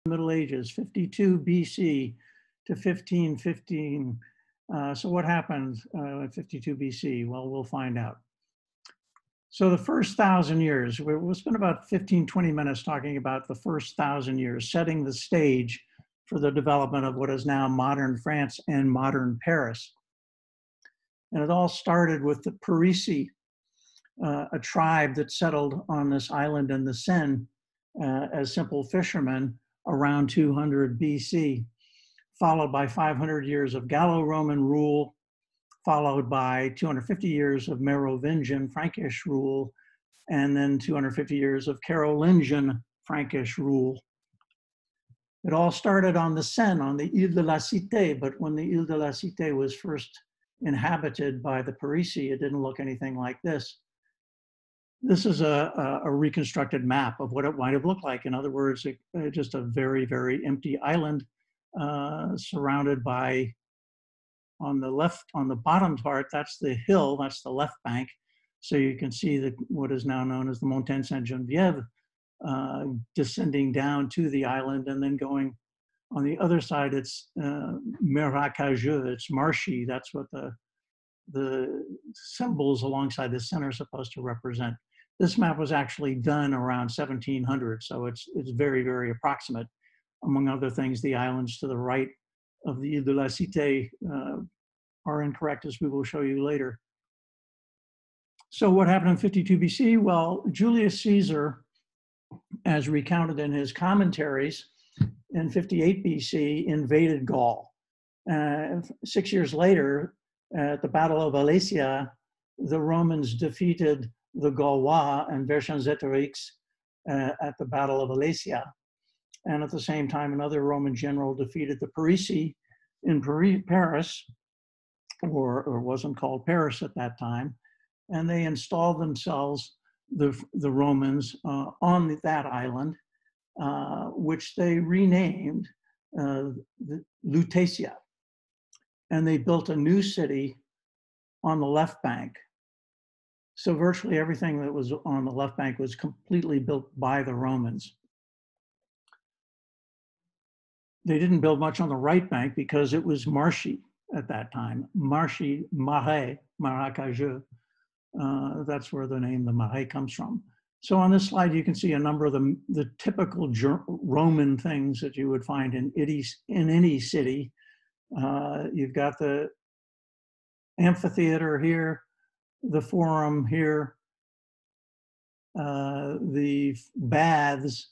Middle Ages, 52 BC to 1515. So what happened at 52 BC? Well, we'll find out. So the first 1,000 years, we'll spend about 15, 20 minutes talking about the first 1,000 years, setting the stage for the development of what is now modern France and modern Paris. And it all started with the Parisi, a tribe that settled on this island in the Seine as simple fishermen around 200 BC, followed by 500 years of Gallo-Roman rule, followed by 250 years of Merovingian Frankish rule, and then 250 years of Carolingian Frankish rule. It all started on the Seine, on the Ile de la Cité, but when the Ile de la Cité was first inhabited by the Parisi, it didn't look anything like this. This is a reconstructed map of what it might have looked like. In other words, just a very, very empty island surrounded by, on the left, on the bottom part, that's the hill, that's the left bank. So you can see what is now known as the Montagne Sainte-Geneviève descending down to the island, and then going on the other side, it's marécageux, it's marshy. That's what the symbols alongside the center are supposed to represent. This map was actually done around 1700, so it's very, very approximate. Among other things, the islands to the right of the Ile de la Cité are incorrect, as we will show you later. So what happened in 52 BC? Well, Julius Caesar, as recounted in his commentaries, in 58 BC, invaded Gaul. 6 years later, at the Battle of Alesia, the Romans defeated the Gaulois and Vercingetorix at the Battle of Alesia. And at the same time, another Roman general defeated the Parisi in Paris, or wasn't called Paris at that time. And they installed themselves, the Romans, on that island, which they renamed Lutetia. And they built a new city on the left bank. So virtually everything that was on the left bank was completely built by the Romans. They didn't build much on the right bank because it was marshy at that time. Marshy, marais, marécageux. That's where the name, the marais, comes from. So on this slide, you can see a number of the typical Roman things that you would find in any city. You've got the amphitheater here, the forum here, the baths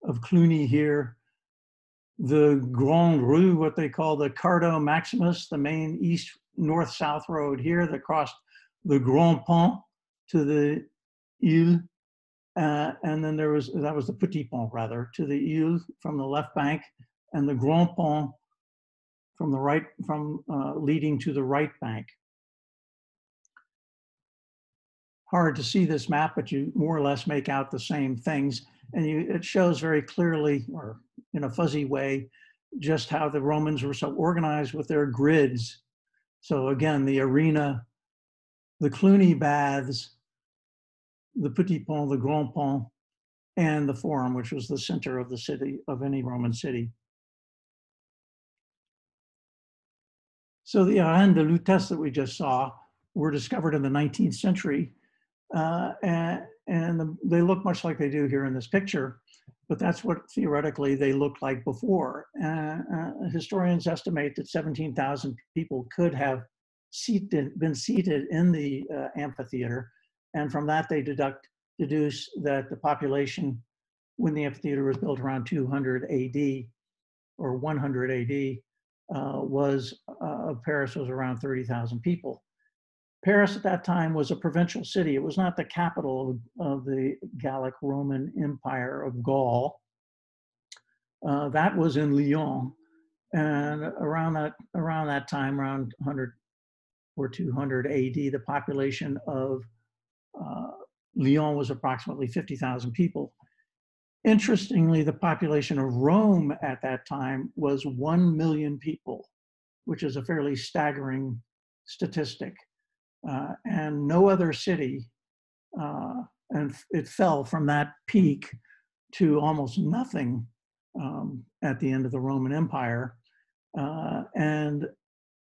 of Cluny here, the Grande Rue, what they call the Cardo Maximus, the main east, north-south road here that crossed the Grand Pont to the Ile, and then that was the Petit Pont rather, to the Ile from the left bank, and the Grand Pont from the right, leading to the right bank. Hard to see this map, but you more or less make out the same things. And it shows very clearly, or in a fuzzy way, just how the Romans were so organized with their grids. So again, the arena, the Cluny baths, the Petit Pont, the Grand Pont, and the Forum, which was the center of the city, of any Roman city. So the arènes de Lutèce that we just saw were discovered in the 19th century. And they look much like they do here in this picture, but that's what theoretically they looked like before. Historians estimate that 17,000 people could have been seated in the amphitheater, and from that they deduce that the population when the amphitheater was built around 200 AD or 100 AD Paris was around 30,000 people. Paris at that time was a provincial city. It was not the capital of the Gallic Roman Empire of Gaul. That was in Lyon. And around that time, around 100 or 200 AD, the population of Lyon was approximately 50,000 people. Interestingly, the population of Rome at that time was 1 million people, which is a fairly staggering statistic. And no other city, and it fell from that peak to almost nothing at the end of the Roman Empire. And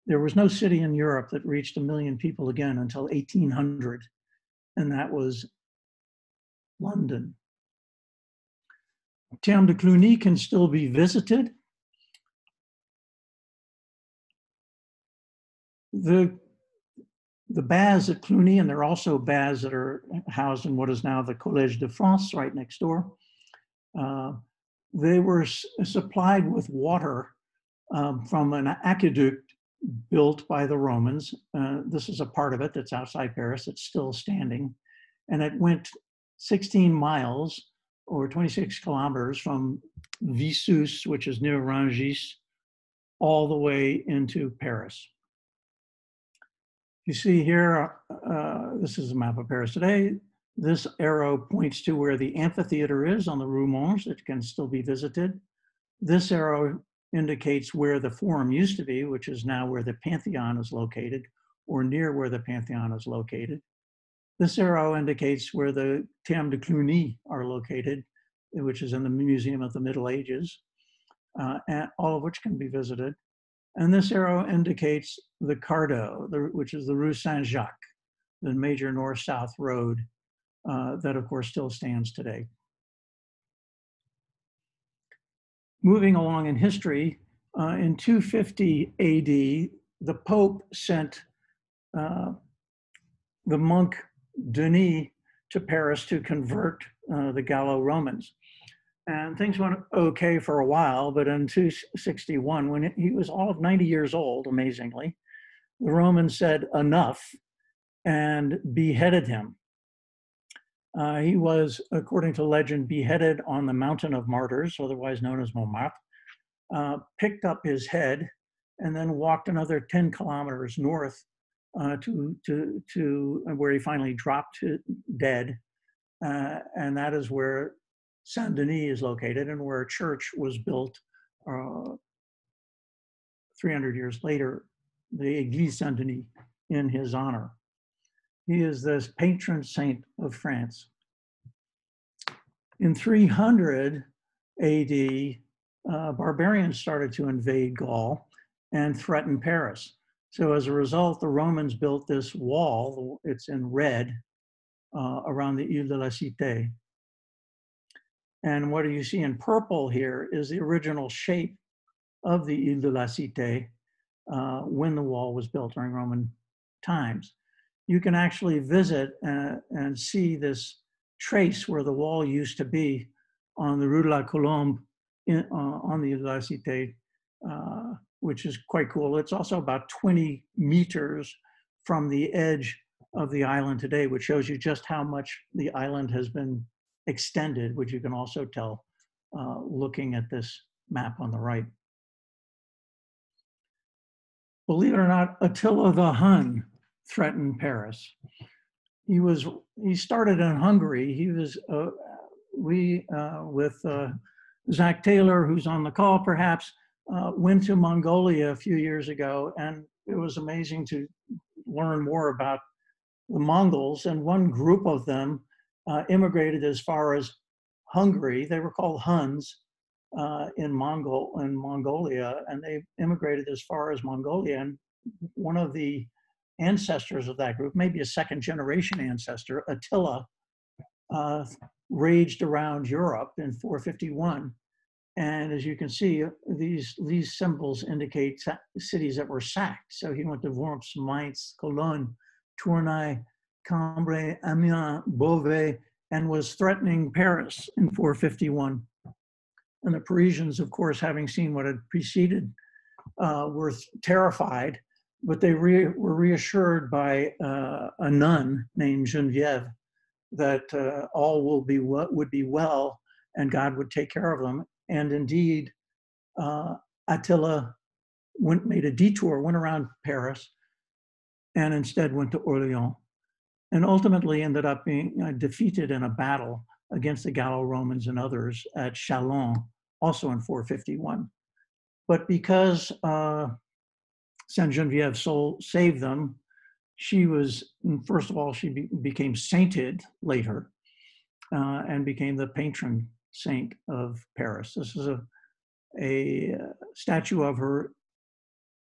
there was no city in Europe that reached 1 million people again until 1800, and that was London. Terme de Cluny can still be visited. The baths at Cluny, and there are also baths that are housed in what is now the Collège de France, right next door. They were supplied with water from an aqueduct built by the Romans. This is a part of it that's outside Paris. It's still standing. And it went 16 miles or 26 kilometers from Vissus, which is near Rungis, all the way into Paris. You see here, this is a map of Paris today. This arrow points to where the amphitheater is on the Rue Monge. It can still be visited. This arrow indicates where the Forum used to be, which is now where the Pantheon is located, or near where the Pantheon is located. This arrow indicates where the Terme de Cluny are located, which is in the Museum of the Middle Ages, and all of which can be visited. And this arrow indicates the Cardo, which is the Rue Saint-Jacques, the major north-south road that, of course, still stands today. Moving along in history, in 250 AD, the Pope sent the monk Denis to Paris to convert the Gallo-Romans. And things went okay for a while, but in 261, when he was all of 90 years old, amazingly, the Romans said enough and beheaded him. He was, according to legend, beheaded on the Mountain of Martyrs, otherwise known as Montmartre, picked up his head, and then walked another 10 kilometers north to where he finally dropped dead. And that is where Saint Denis is located, and where a church was built 300 years later, the Église Saint Denis, in his honor. He is the patron saint of France. In 300 AD, barbarians started to invade Gaul and threaten Paris. So as a result, the Romans built this wall, it's in red, around the Ile de la Cité. And what you see in purple here is the original shape of the Ile de la Cité when the wall was built during Roman times. You can actually visit and see this trace where the wall used to be on the Rue de la Colombe on the Ile de la Cité, which is quite cool. It's also about 20 meters from the edge of the island today, which shows you just how much the island has been extended, which you can also tell looking at this map on the right. Believe it or not, Attila the Hun threatened Paris. He started in Hungary. He was with Zach Taylor, who's on the call perhaps, went to Mongolia a few years ago, and it was amazing to learn more about the Mongols. And one group of them immigrated as far as Hungary. They were called Huns in Mongolia, and they immigrated as far as Mongolia. And one of the ancestors of that group, maybe a second generation ancestor, Attila, raged around Europe in 451. And as you can see, these symbols indicate cities that were sacked. So he went to Worms, Mainz, Cologne, Tournai, Cambrai, Amiens, Beauvais, and was threatening Paris in 451. And the Parisians, of course, having seen what had preceded, were terrified, but they were reassured by a nun named Geneviève that all would be well and God would take care of them. And indeed, Attila made a detour, went around Paris, and instead went to Orleans, and ultimately ended up being defeated in a battle against the Gallo-Romans and others at Châlons, also in 451. But because Saint Geneviève saved them, she was, first of all, she became sainted later and became the patron saint of Paris. This is a statue of her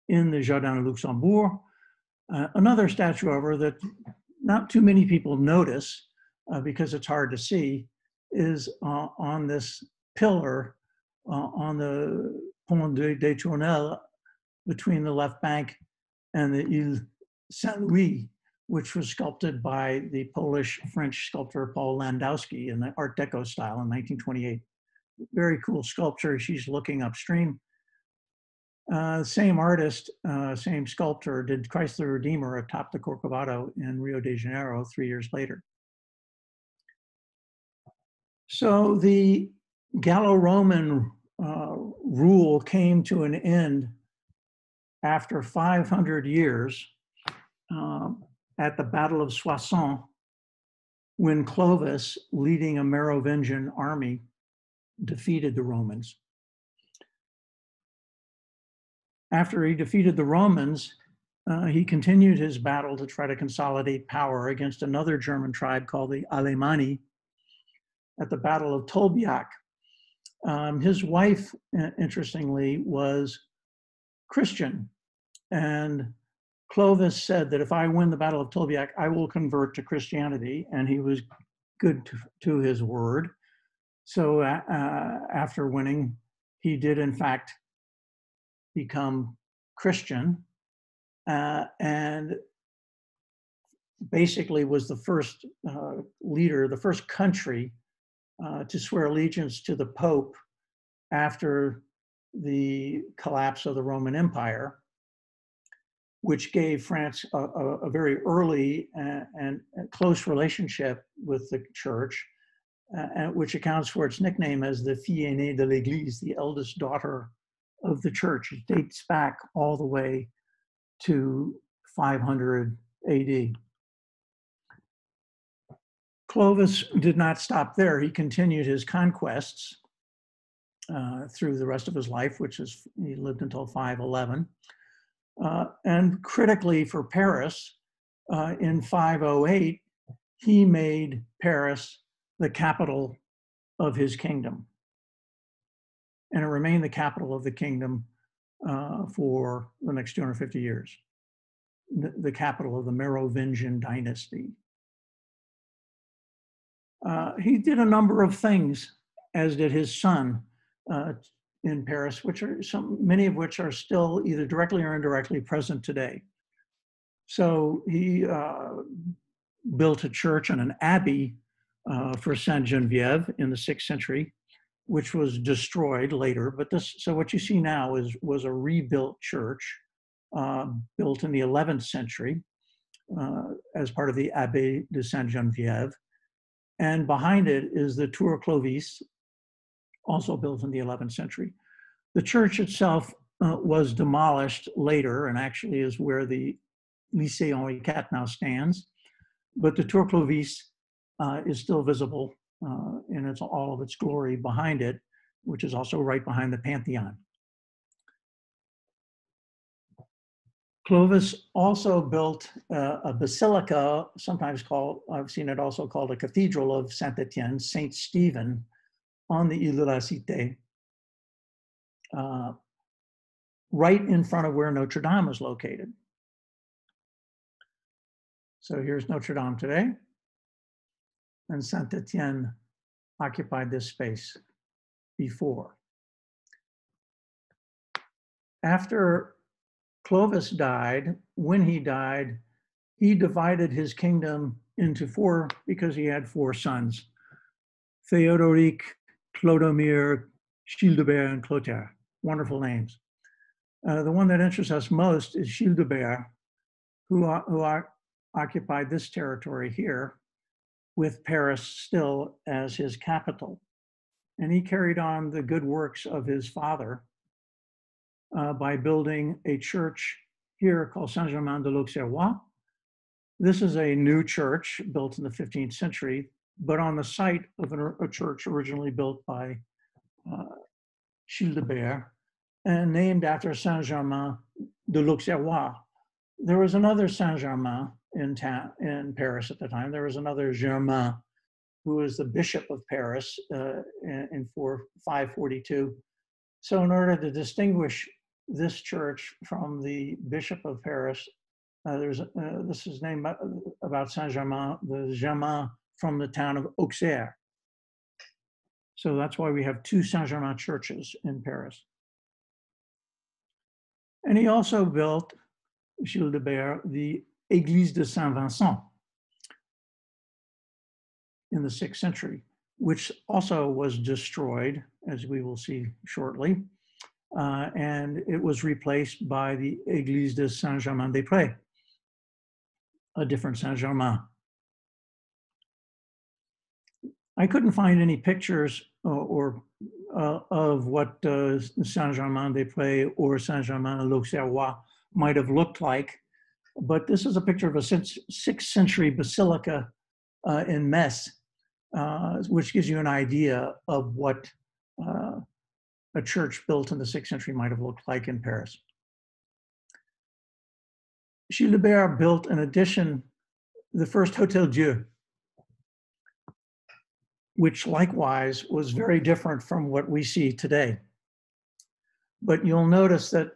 in the Jardin de Luxembourg. Another statue of her that not too many people notice because it's hard to see is on this pillar on the Pont des Tournelles between the left bank and the Ile Saint-Louis, which was sculpted by the Polish-French sculptor Paul Landowski in the Art Deco style in 1928. Very cool sculpture. She's looking upstream. Same artist, same sculptor did Christ the Redeemer atop the Corcovado in Rio de Janeiro 3 years later. So the Gallo-Roman rule came to an end after 500 years at the Battle of Soissons, when Clovis, leading a Merovingian army, defeated the Romans. After he defeated the Romans, he continued his battle to try to consolidate power against another German tribe called the Alemanni at the Battle of Tolbiac. His wife, interestingly, was Christian, and Clovis said that if I win the Battle of Tolbiac, I will convert to Christianity, and he was good to his word. So after winning, he did in fact become Christian, and basically was the first leader, the first country to swear allegiance to the Pope after the collapse of the Roman Empire, which gave France a very early and close relationship with the church, which accounts for its nickname as the fille aînée de l'Église, the eldest daughter of the church. It dates back all the way to 500 AD. Clovis did not stop there. He continued his conquests through the rest of his life, which is, he lived until 511. And critically for Paris, in 508, he made Paris the capital of his kingdom. And it remained the capital of the kingdom for the next 250 years, the capital of the Merovingian dynasty. He did a number of things, as did his son in Paris, which are many of which are still either directly or indirectly present today. So he built a church and an abbey for Sainte Geneviève in the 6th century, which was destroyed later. But so what you see now was a rebuilt church built in the 11th century as part of the Abbey de Sainte Geneviève. And behind it is the Tour Clovis, also built in the 11th century. The church itself was demolished later, and actually is where the Lycée Henri IV now stands. But the Tour Clovis is still visible in all of its glory behind it, which is also right behind the Pantheon. Clovis also built a basilica, sometimes called, I've seen it also called a cathedral of Saint-Étienne, Saint Stephen, on the Ile de la Cité, right in front of where Notre Dame is located. So here's Notre Dame today, and Saint-Étienne occupied this space before. After Clovis died, when he died, he divided his kingdom into 4 because he had 4 sons: Théodoric, Clodomir, Childebert, and Clotaire. Wonderful names. The one that interests us most is Childebert, who occupied this territory here, with Paris still as his capital. And he carried on the good works of his father by building a church here called Saint-Germain de l'Auxerrois. This is a new church built in the 15th century, but on the site of a church originally built by Childebert and named after Saint-Germain de l'Auxerrois. There was another Saint-Germain in Paris at the time. There was another Germain, who was the Bishop of Paris in 542. So in order to distinguish this church from the Bishop of Paris, this is named about Saint-Germain, the Germain from the town of Auxerre. So that's why we have two Saint-Germain churches in Paris. And he also built, Gilles de Bert, the Église de Saint-Vincent in the 6th century, which also was destroyed, as we will see shortly. And it was replaced by the Église de Saint-Germain-des-Prés, a different Saint-Germain. I couldn't find any pictures of what Saint-Germain-des-Prés or Saint-Germain-l'Auxerrois might have looked like, but this is a picture of a 6th century basilica in Metz, which gives you an idea of what a church built in the 6th century might have looked like in Paris. Gilles de Bert built, in addition, the first Hôtel Dieu, which likewise was very different from what we see today. But you'll notice that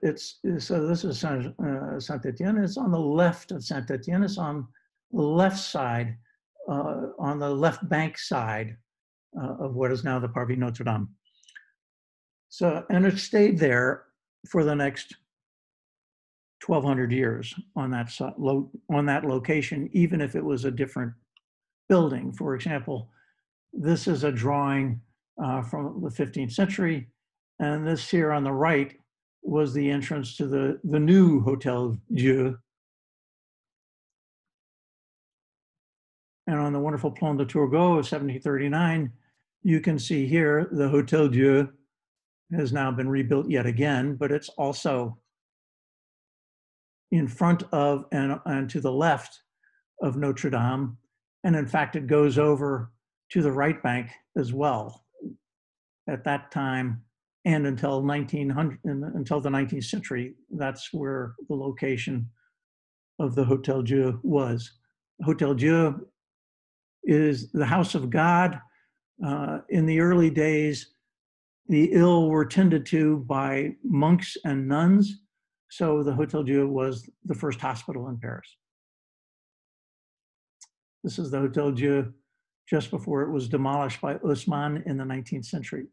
so this is Saint-Étienne, it's on the left of Saint-Étienne, it's on the left side, on the left bank side of what is now the Parvis Notre Dame. So, and it stayed there for the next 1,200 years on that location, even if it was a different building. For example, this is a drawing from the 15th century, and this here on the right was the entrance to the new Hôtel Dieu. And on the wonderful Plan de Turgot of 1739, you can see here the Hôtel Dieu has now been rebuilt yet again, but it's also in front of and to the left of Notre Dame. And in fact, it goes over to the right bank as well. At that time, and until the 19th century, that's where the location of the Hôtel Dieu was. Hôtel Dieu is the house of God. In the early days, the ill were tended to by monks and nuns. So the Hôtel Dieu was the first hospital in Paris. This is the Hôtel Dieu just before it was demolished by Haussmann in the 19th century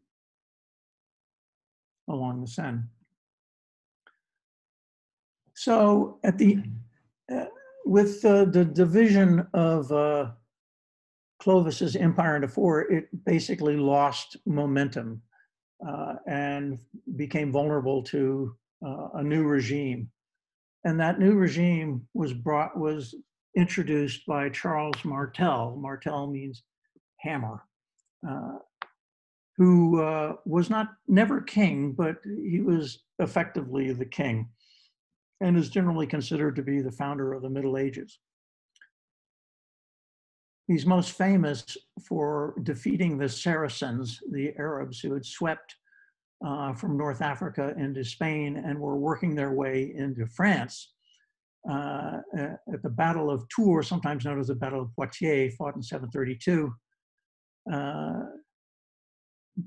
along the Seine. So at with the division of Clovis's empire into four, it basically lost momentum and became vulnerable to a new regime. And that new regime was introduced by Charles Martel. Martel means hammer, who was never king, but he was effectively the king and is generally considered to be the founder of the Middle Ages. He's most famous for defeating the Saracens, the Arabs who had swept from North Africa into Spain and were working their way into France at the Battle of Tours, sometimes known as the Battle of Poitiers, fought in 732.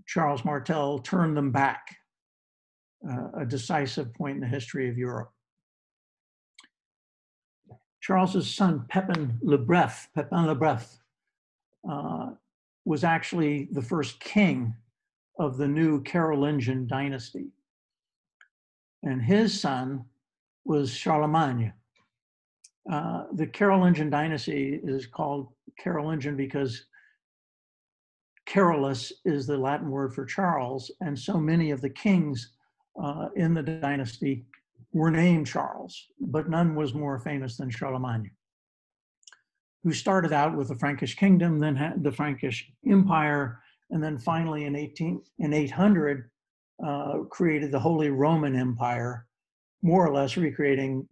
Charles Martel turned them back, a decisive point in the history of Europe. Charles's son, Pepin le Bref, was actually the first king of the new Carolingian dynasty. And his son was Charlemagne. The Carolingian dynasty is called Carolingian because Carolus is the Latin word for Charles, and so many of the kings in the dynasty were named Charles, but none was more famous than Charlemagne, who started out with the Frankish kingdom, then had the Frankish Empire, and then finally in 800 created the Holy Roman Empire, more or less recreating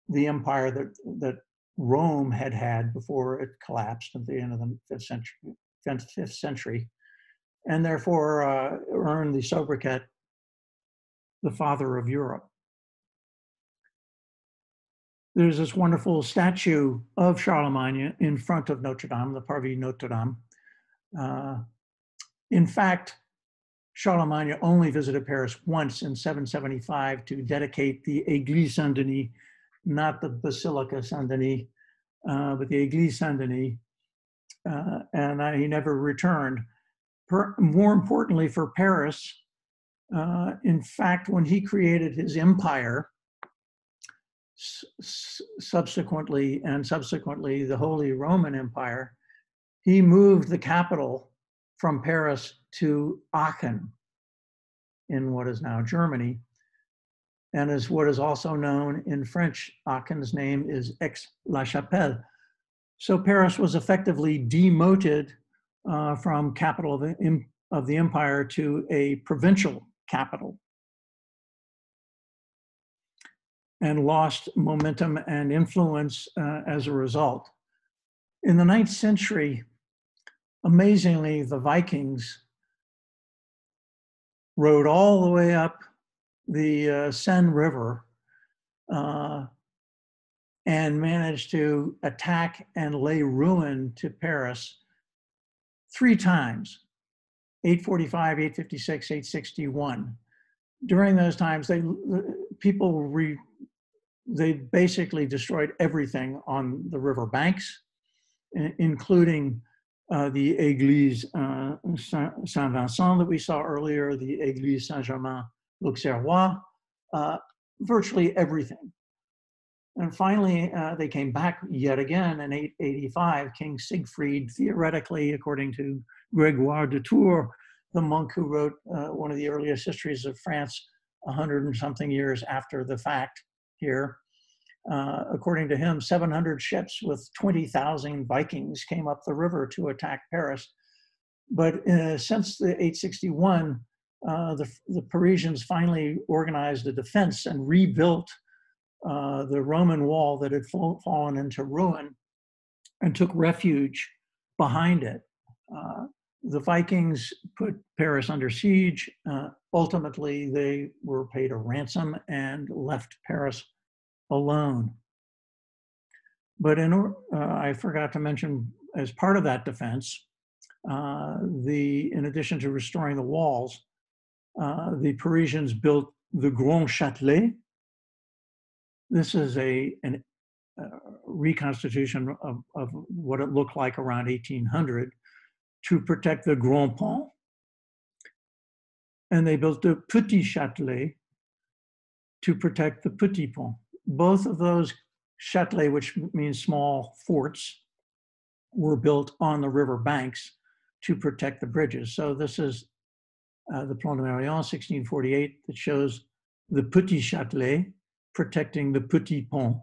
the empire that Rome had before it collapsed at the end of the 5th century, and therefore earned the sobriquet, the father of Europe. There's this wonderful statue of Charlemagne in front of Notre Dame, the Parvis Notre Dame. In fact, Charlemagne only visited Paris once in 775 to dedicate the Église Saint-Denis, not the Basilica Saint-Denis, but the Église Saint-Denis, and he never returned. More importantly for Paris, in fact, when he created his empire, subsequently the Holy Roman Empire, he moved the capital from Paris to Aachen in what is now Germany, and is what is also known in French. Aachen's name is Aix-la-Chapelle. So Paris was effectively demoted from capital of the empire to a provincial capital, and lost momentum and influence as a result. In the 9th century, amazingly, the Vikings rode all the way up the Seine River and managed to attack and lay ruin to Paris 3 times, 845, 856, 861. During those times, they basically destroyed everything on the river banks, including the Église Saint-Vincent that we saw earlier, the Église Saint-Germain-l'Auxerrois, virtually everything. And finally, they came back yet again in 885. King Siegfried, theoretically, according to Grégoire de Tours, the monk who wrote one of the earliest histories of France 100 and something years after the fact here, according to him, 700 ships with 20,000 Vikings came up the river to attack Paris. But since the 861, the Parisians finally organized a defense and rebuilt the Roman wall that had fallen into ruin and took refuge behind it. The Vikings put Paris under siege. Ultimately, they were paid a ransom and left Paris alone. But I forgot to mention, as part of that defense, in addition to restoring the walls, the Parisians built the Grand Châtelet. This is a reconstitution of what it looked like around 1800 to protect the Grand Pont. And they built the Petit Châtelet to protect the Petit Pont. Both of those châtelets, which means small forts, were built on the river banks to protect the bridges. So this is the Plan de Marion, 1648, that shows the Petit Châtelet protecting the Petit Pont,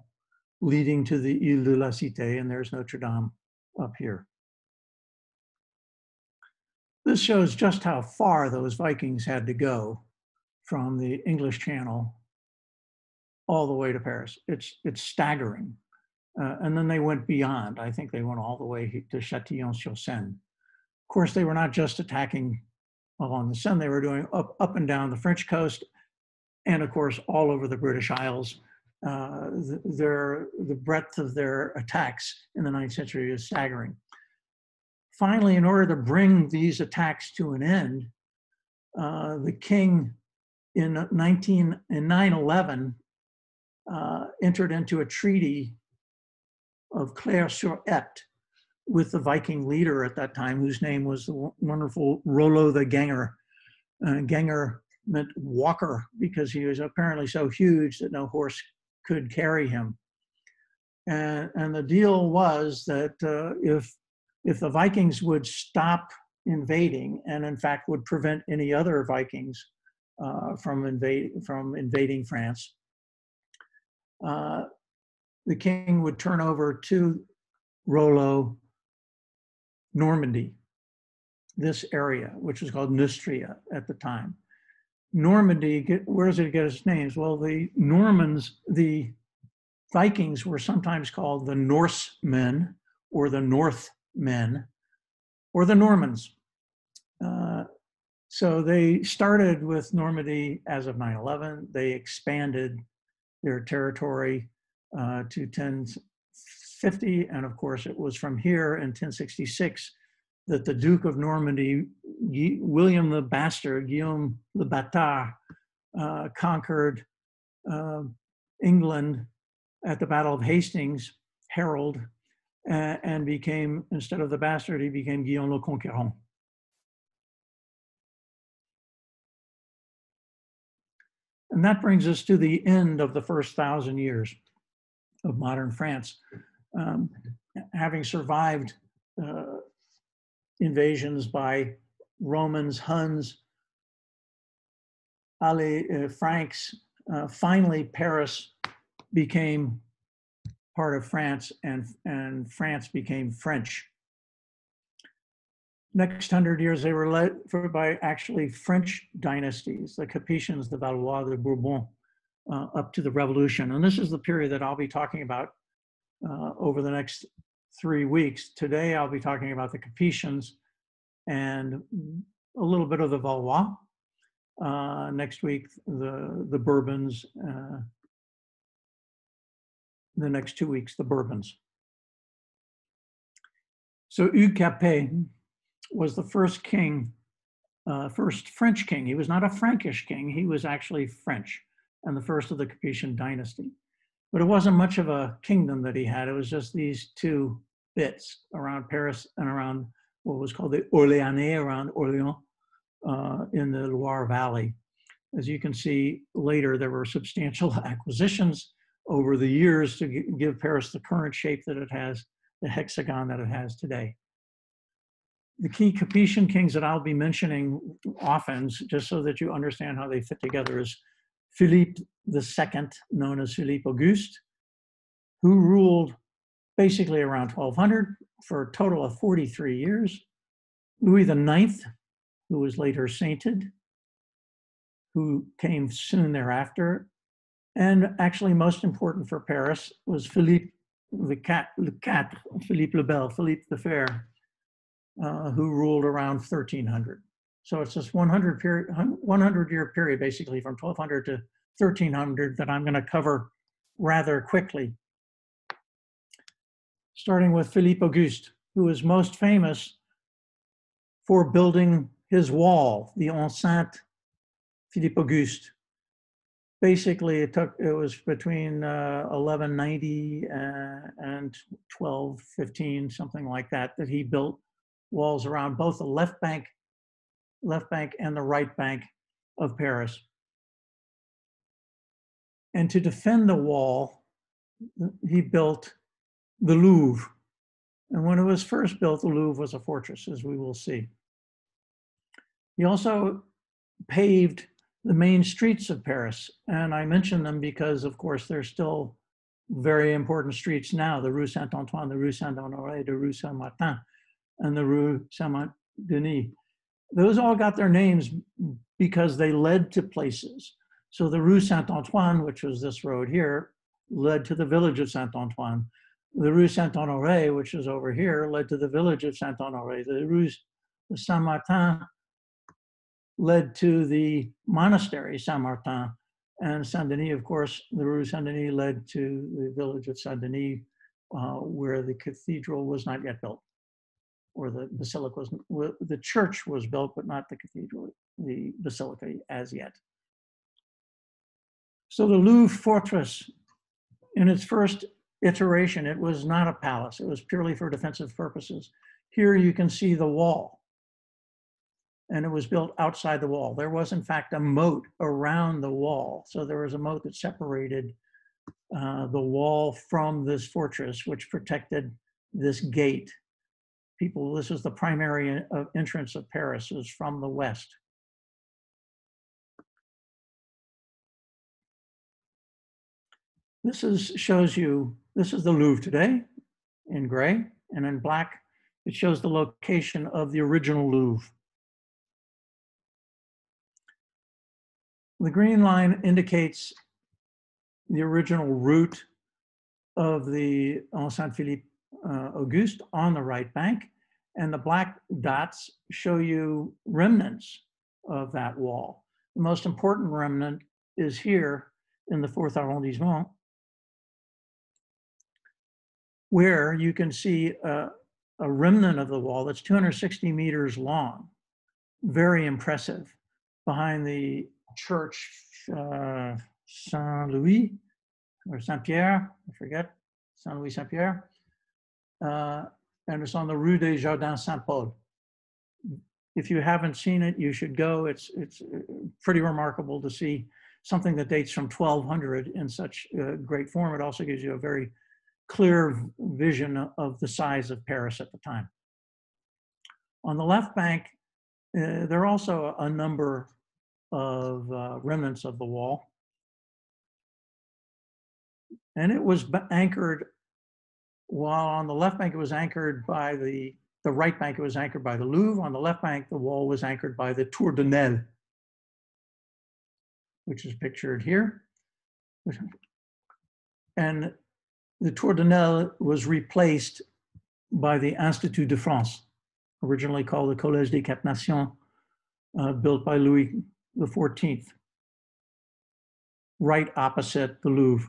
leading to the Ile de la Cité, and there's Notre Dame up here. This shows just how far those Vikings had to go from the English Channel all the way to Paris. It's staggering. And then they went beyond. I think they went all the way to Châtillon-sur-Seine. Of course, they were not just attacking along the Seine, they were doing up and down the French coast, and of course, all over the British Isles. The breadth of their attacks in the 9th century is staggering. Finally, in order to bring these attacks to an end, the king in 911 entered into a treaty of Clair-sur-Epte with the Viking leader at that time, whose name was the wonderful Rollo the Ganger. Ganger meant walker because he was apparently so huge that no horse could carry him. And the deal was that if the Vikings would stop invading, and in fact would prevent any other Vikings from invading France, the king would turn over to Rollo Normandy, this area, which was called Neustria at the time. Normandy, where does it get its names? Well, the Normans, the Vikings were sometimes called the Norsemen or the Northmen or the Normans. So they started with Normandy as of 9/11. They expanded their territory to 1050. And of course, it was from here in 1066 that the Duke of Normandy William the Bastard, Guillaume le Bâtard, conquered England at the Battle of Hastings, Harold, and became, instead of the Bastard, he became Guillaume le Conquérant. And that brings us to the end of the first 1,000 years of modern France. Having survived invasions by Romans, Huns, Franks, finally Paris became part of France, and France became French. Next 100 years, they were led by actually French dynasties, the Capetians, the Valois, the Bourbon, up to the Revolution. And this is the period that I'll be talking about over the next 3 weeks. Today, I'll be talking about the Capetians and a little bit of the Valois. Next week, the Bourbons. The next 2 weeks, the Bourbons. So Hugues Capet was the first king, first French king. He was not a Frankish king, he was actually French, and the first of the Capetian dynasty. But it wasn't much of a kingdom that he had. It was just these two bits around Paris and around what was called the Orléanais, around Orléans, in the Loire Valley. As you can see later, there were substantial acquisitions over the years to give Paris the current shape that it has, the hexagon that it has today. The key Capetian kings that I'll be mentioning often, just so that you understand how they fit together, is Philippe II, known as Philippe Auguste, who ruled basically around 1200 for a total of 43 years. Louis IX, who was later sainted, who came soon thereafter. And actually most important for Paris was Philippe IV, Philippe le Bel, Philippe the Fair, who ruled around 1300. So it's this 100-year period, basically from 1200 to 1300, that I'm going to cover rather quickly. Starting with Philippe Auguste, who is most famous for building his wall, the enceinte Philippe Auguste. Basically, it was between 1190 and 1215, something like that, that he built walls around both the left bank and the right bank of Paris. And to defend the wall, he built the Louvre. And when it was first built, the Louvre was a fortress, as we will see. He also paved the main streets of Paris. And I mention them because, of course, they're still very important streets now: the Rue Saint-Antoine, the Rue Saint-Honoré, the Rue Saint-Martin, and the Rue Saint-Denis. Those all got their names because they led to places. So the Rue Saint-Antoine, which was this road here, led to the village of Saint-Antoine. The Rue Saint-Honoré, which is over here, led to the village of Saint-Honoré. The Rue Saint-Martin led to the monastery Saint-Martin, and Saint-Denis, of course, the Rue Saint-Denis led to the village of Saint-Denis, where the cathedral was not yet built, or the basilica was, the church was built, but not the cathedral, the basilica as yet. So the Louvre fortress, in its first iteration, it was not a palace. It was purely for defensive purposes. Here you can see the wall, and it was built outside the wall. There was, in fact, a moat around the wall. So there was a moat that separated the wall from this fortress, which protected this gate. This was the primary entrance of Paris, was from the west. This shows you, this is the Louvre today in gray, and in black, it shows the location of the original Louvre. The green line indicates the original route of the Enceinte Philippe Auguste on the right bank, and the black dots show you remnants of that wall. The most important remnant is here in the 4th arrondissement, where you can see a remnant of the wall that's 260 meters long. very impressive. Behind the church, Saint-Louis or Saint-Pierre, I forget, Saint-Louis Saint-Pierre. And it's on the Rue des Jardins Saint-Paul. If you haven't seen it, you should go. It's pretty remarkable to see something that dates from 1200 in such great form. It also gives you a very clear vision of the size of Paris at the time. On the left bank, there are also a number of remnants of the wall. And it was anchored, while on the left bank it was anchored by the right bank, it was anchored by the Louvre. On the left bank, the wall was anchored by the Tour de Nesle, which is pictured here. And the Tour de Nesle was replaced by the Institut de France, originally called the Collège des Quatre Nations, built by Louis XIV, right opposite the Louvre.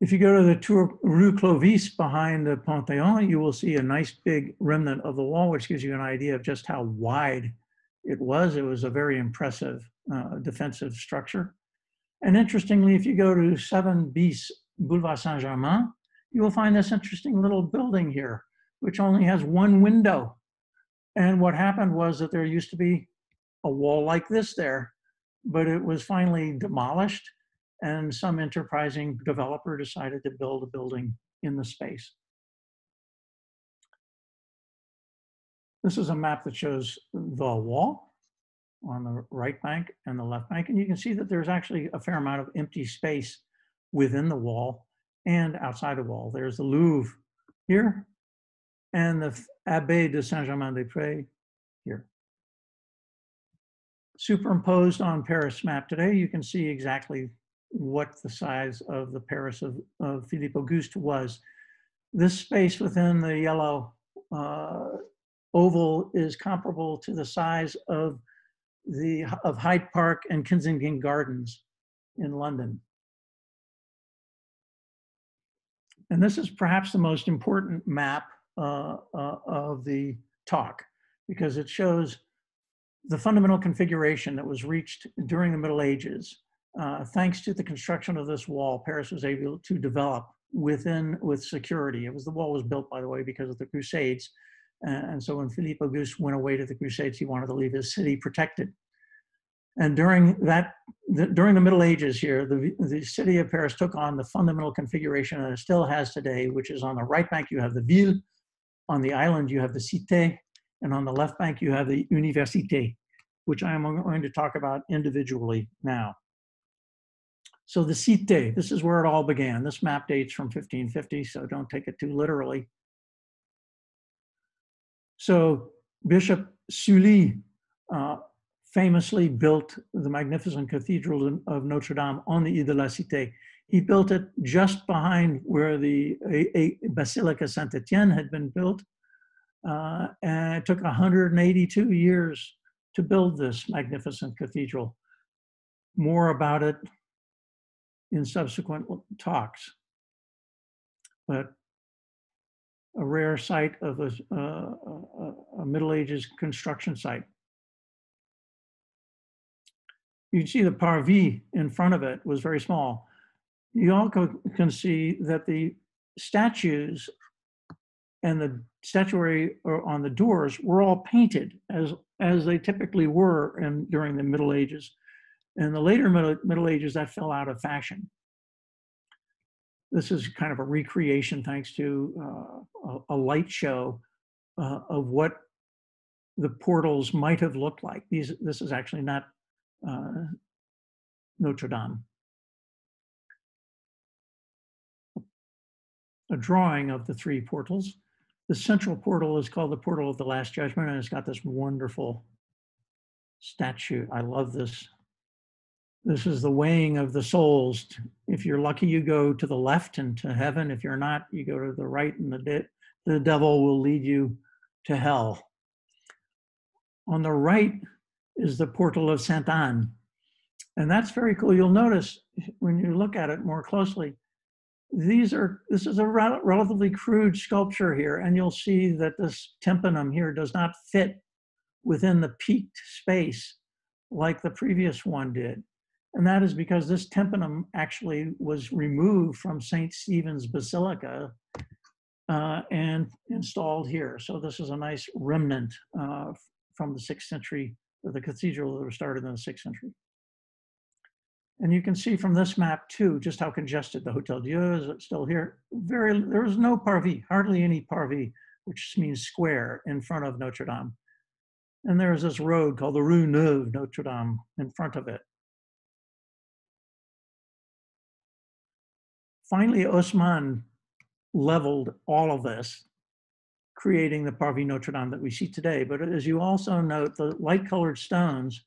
If you go to the Rue Clovis behind the Panthéon, you will see a nice big remnant of the wall, which gives you an idea of just how wide it was. It was a very impressive defensive structure. And interestingly, if you go to 7 bis Boulevard Saint-Germain, you will find this interesting little building here, which only has one window. And what happened was that there used to be a wall like this there, but it was finally demolished, and some enterprising developer decided to build a building in the space. This is a map that shows the wall on the right bank and the left bank. And you can see that there's actually a fair amount of empty space within the wall and outside the wall. There's the Louvre here and the Abbaye de Saint-Germain-des-Prés here. Superimposed on Paris map today, you can see exactly what the size of the Paris of Philippe Auguste was. This space within the yellow oval is comparable to the size of Hyde Park and Kensington Gardens in London. And this is perhaps the most important map of the talk, because it shows the fundamental configuration that was reached during the Middle Ages. Thanks to the construction of this wall, Paris was able to develop with security. The wall was built, by the way, because of the Crusades. And so when Philippe Auguste went away to the Crusades, he wanted to leave his city protected. And during the Middle Ages here, the city of Paris took on the fundamental configuration that it still has today, which is on the right bank, you have the ville, on the island, you have the cité, and on the left bank, you have the université, which I am going to talk about individually now. So the cité, this is where it all began. This map dates from 1550, so don't take it too literally. So Bishop Sully famously built the magnificent cathedral of Notre Dame on the Ile de la Cité. He built it just behind where the Basilica Saint-Étienne had been built. And it took 182 years to build this magnificent cathedral. More about it in subsequent talks. But a rare site of a Middle Ages construction site. You can see the parvis in front of it was very small. You also can see that the statues and the statuary on the doors were all painted as they typically were during the Middle Ages. In the later Middle Ages, that fell out of fashion. This is kind of a recreation, thanks to a light show of what the portals might have looked like. This is actually not Notre Dame. A drawing of the 3 portals. The central portal is called the Portal of the Last Judgment, and it's got this wonderful statue. I love this. This is the weighing of the souls. If you're lucky, you go to the left and to heaven. If you're not, you go to the right, and the devil will lead you to hell. On the right is the Portal of Sainte Anne. And that's very cool. You'll notice when you look at it more closely, this is a relatively crude sculpture here, and you'll see that this tympanum here does not fit within the peaked space like the previous one did. And that is because this tympanum actually was removed from St. Stephen's Basilica and installed here. So this is a nice remnant from the 6th century, or the cathedral that was started in the 6th century. And you can see from this map too, just how congested the Hotel Dieu is still here. There was no parvis, hardly any parvis, which means square, in front of Notre Dame. And there's this road called the Rue Neuve Notre Dame in front of it. Finally, Haussmann leveled all of this, creating the Parvis Notre Dame that we see today. But as you also note, the light-colored stones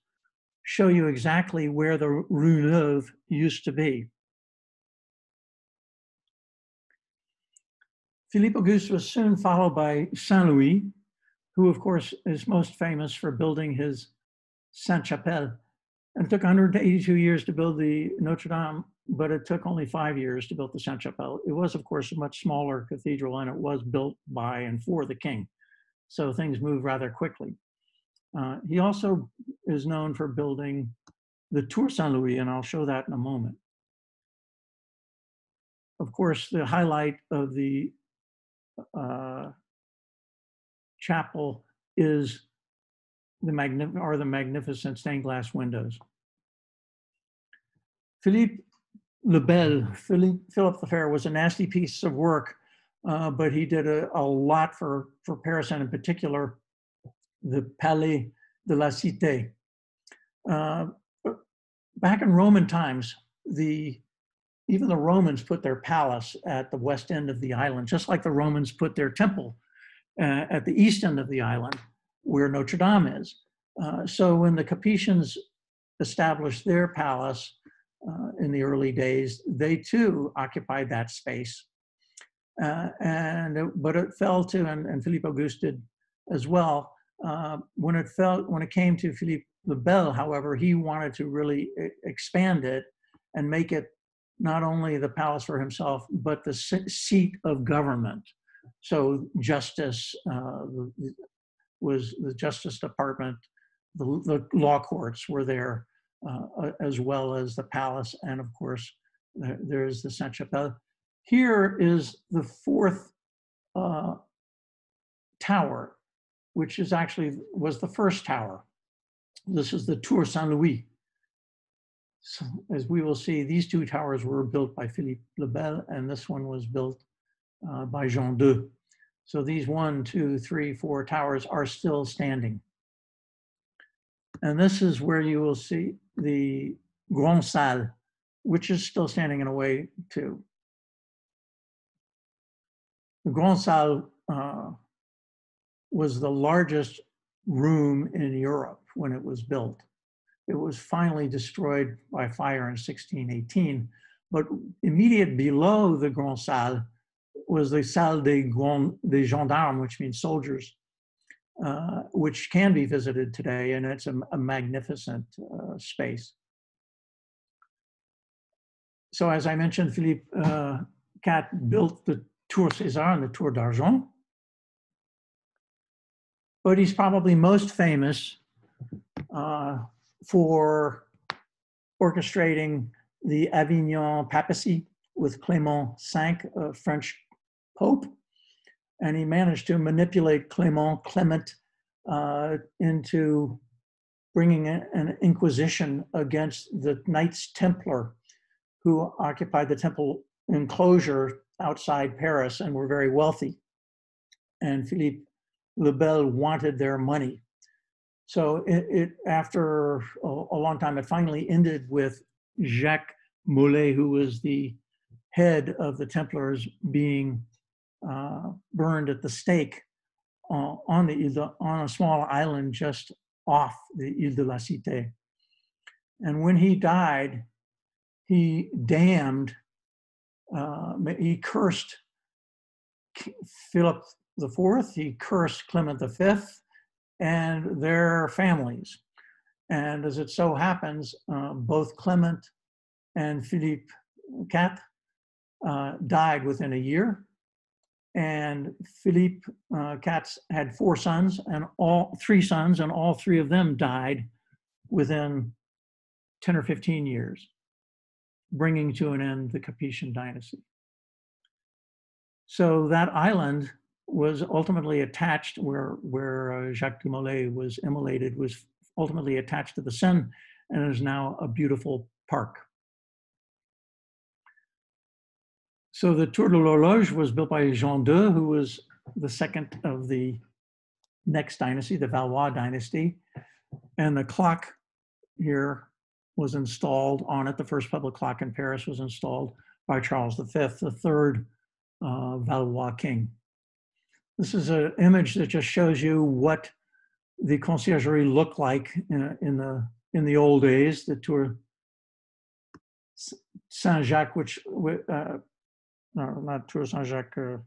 show you exactly where the Rue Neuve used to be. Philippe Auguste was soon followed by Saint-Louis, who of course is most famous for building his Sainte-Chapelle. And it took 182 years to build the Notre Dame, but it took only 5 years to build the Sainte-Chapelle. It was, of course, a much smaller cathedral, and it was built by and for the king. So things moved rather quickly. He also is known for building the Tour Saint-Louis, and I'll show that in a moment. Of course, the highlight of the chapel is the magnificent stained glass windows. Philippe le Bel, Philip the Fair, was a nasty piece of work, but he did a lot for Paris, and in particular, the Palais de la Cité. Back in Roman times, even the Romans put their palace at the west end of the island, just like the Romans put their temple at the east end of the island, where Notre Dame is. So when the Capetians established their palace in the early days, they too occupied that space. But it fell to, and Philippe Auguste did as well, when it came to Philippe le Bel, however, he wanted to really expand it and make it not only the palace for himself, but the seat of government. So justice was the Justice Department, the law courts were there, as well as the palace, and of course, there's the Sainte-Chapelle. Here is the 4th tower, which was the first tower. This is the Tour Saint-Louis. So, as we will see, these 2 towers were built by Philippe le Bel, and this one was built by Jean II. So these 1, 2, 3, 4 towers are still standing. And this is where you will see the Grand Salle, which is still standing in a way too. The Grand Salle was the largest room in Europe when it was built. It was finally destroyed by fire in 1618, but immediate below the Grand Salle was the Salle des Gendarmes, which means soldiers, which can be visited today, and it's a magnificent space. So as I mentioned, Philippe IV built the Tour César and the Tour d'Argent, but he's probably most famous for orchestrating the Avignon papacy with Clément V, a French Pope, and he managed to manipulate Clement into bringing an inquisition against the Knights Templar who occupied the temple enclosure outside Paris and were very wealthy. And Philippe le Bel wanted their money. So after a long time, it finally ended with Jacques Molay, who was the head of the Templars, being burned at the stake on a small island just off the Ile de la Cité. And when he died, he damned, he cursed Philip IV, he cursed Clement V, and their families. And as it so happens, both Clement and Philippe IV died within a year. And Philippe Katz had three sons, and all three of them died within 10 or 15 years, bringing to an end the Capetian dynasty. So that island was ultimately attached, where Jacques de Molay was immolated, was ultimately attached to the Seine, and is now a beautiful park. So the Tour de l'Horloge was built by Jean II, who was the second of the next dynasty, the Valois dynasty. And the clock here was installed on it. The first public clock in Paris was installed by Charles V, the third Valois king. This is an image that just shows you what the conciergerie looked like in the old days. The Tour Saint-Jacques, not Tour Saint-Jacques,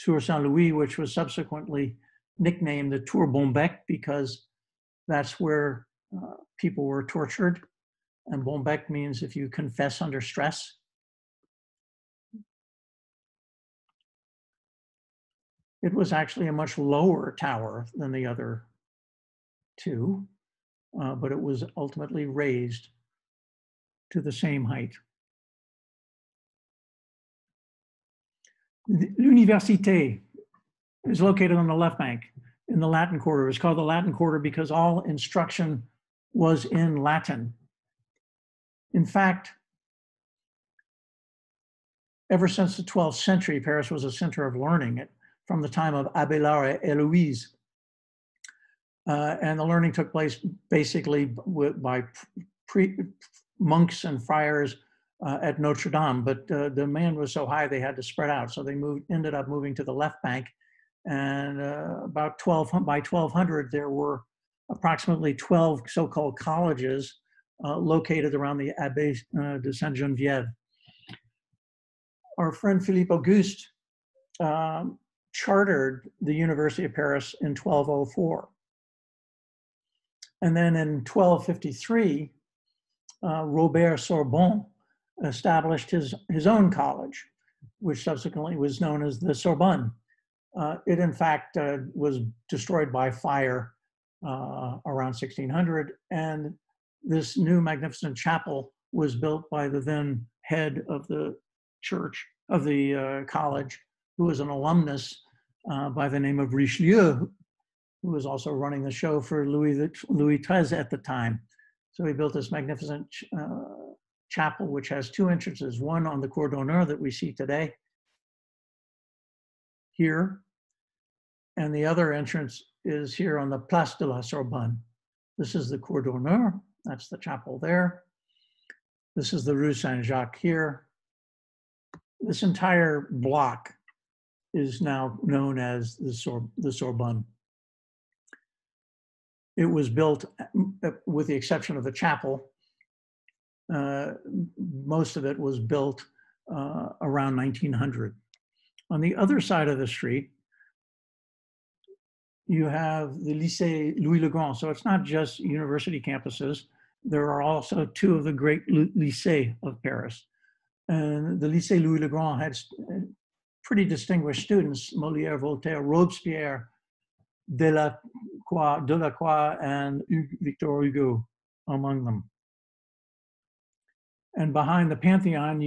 Tour Saint-Louis, which was subsequently nicknamed the Tour Bombec, because that's where people were tortured. And Bombec means if you confess under stress. It was actually a much lower tower than the other two, but it was ultimately raised to the same height. L'Université is located on the left bank in the Latin Quarter. It was called the Latin Quarter because all instruction was in Latin. In fact, ever since the 12th century, Paris was a center of learning from the time of Abélard and Héloïse. And the learning took place basically by monks and friars at Notre Dame, but the demand was so high they had to spread out. So they ended up moving to the left bank. And by 1200, there were approximately 12 so-called colleges located around the Abbé de Sainte-Geneviève. Our friend Philippe Auguste chartered the University of Paris in 1204. And then in 1253, Robert Sorbonne established his own college, which subsequently was known as the Sorbonne. It, in fact, was destroyed by fire around 1600, and this new magnificent chapel was built by the then head of the church, of the college, who was an alumnus by the name of Richelieu, who was also running the show for Louis XIII at the time. So he built this magnificent chapel, which has two entrances, one on the Cour d'Honneur that we see today here, and the other entrance is here on the Place de la Sorbonne. This is the Cour d'Honneur, that's the chapel there. This is the Rue Saint-Jacques here. This entire block is now known as the Sorbonne. It was built, with the exception of the chapel, most of it was built around 1900. On the other side of the street, you have the Lycée Louis le Grand. So it's not just university campuses. There are also two of the great lycées of Paris. And the Lycée Louis le Grand had pretty distinguished students: Molière, Voltaire, Robespierre, Delacroix, and Victor Hugo among them. And behind the Pantheon,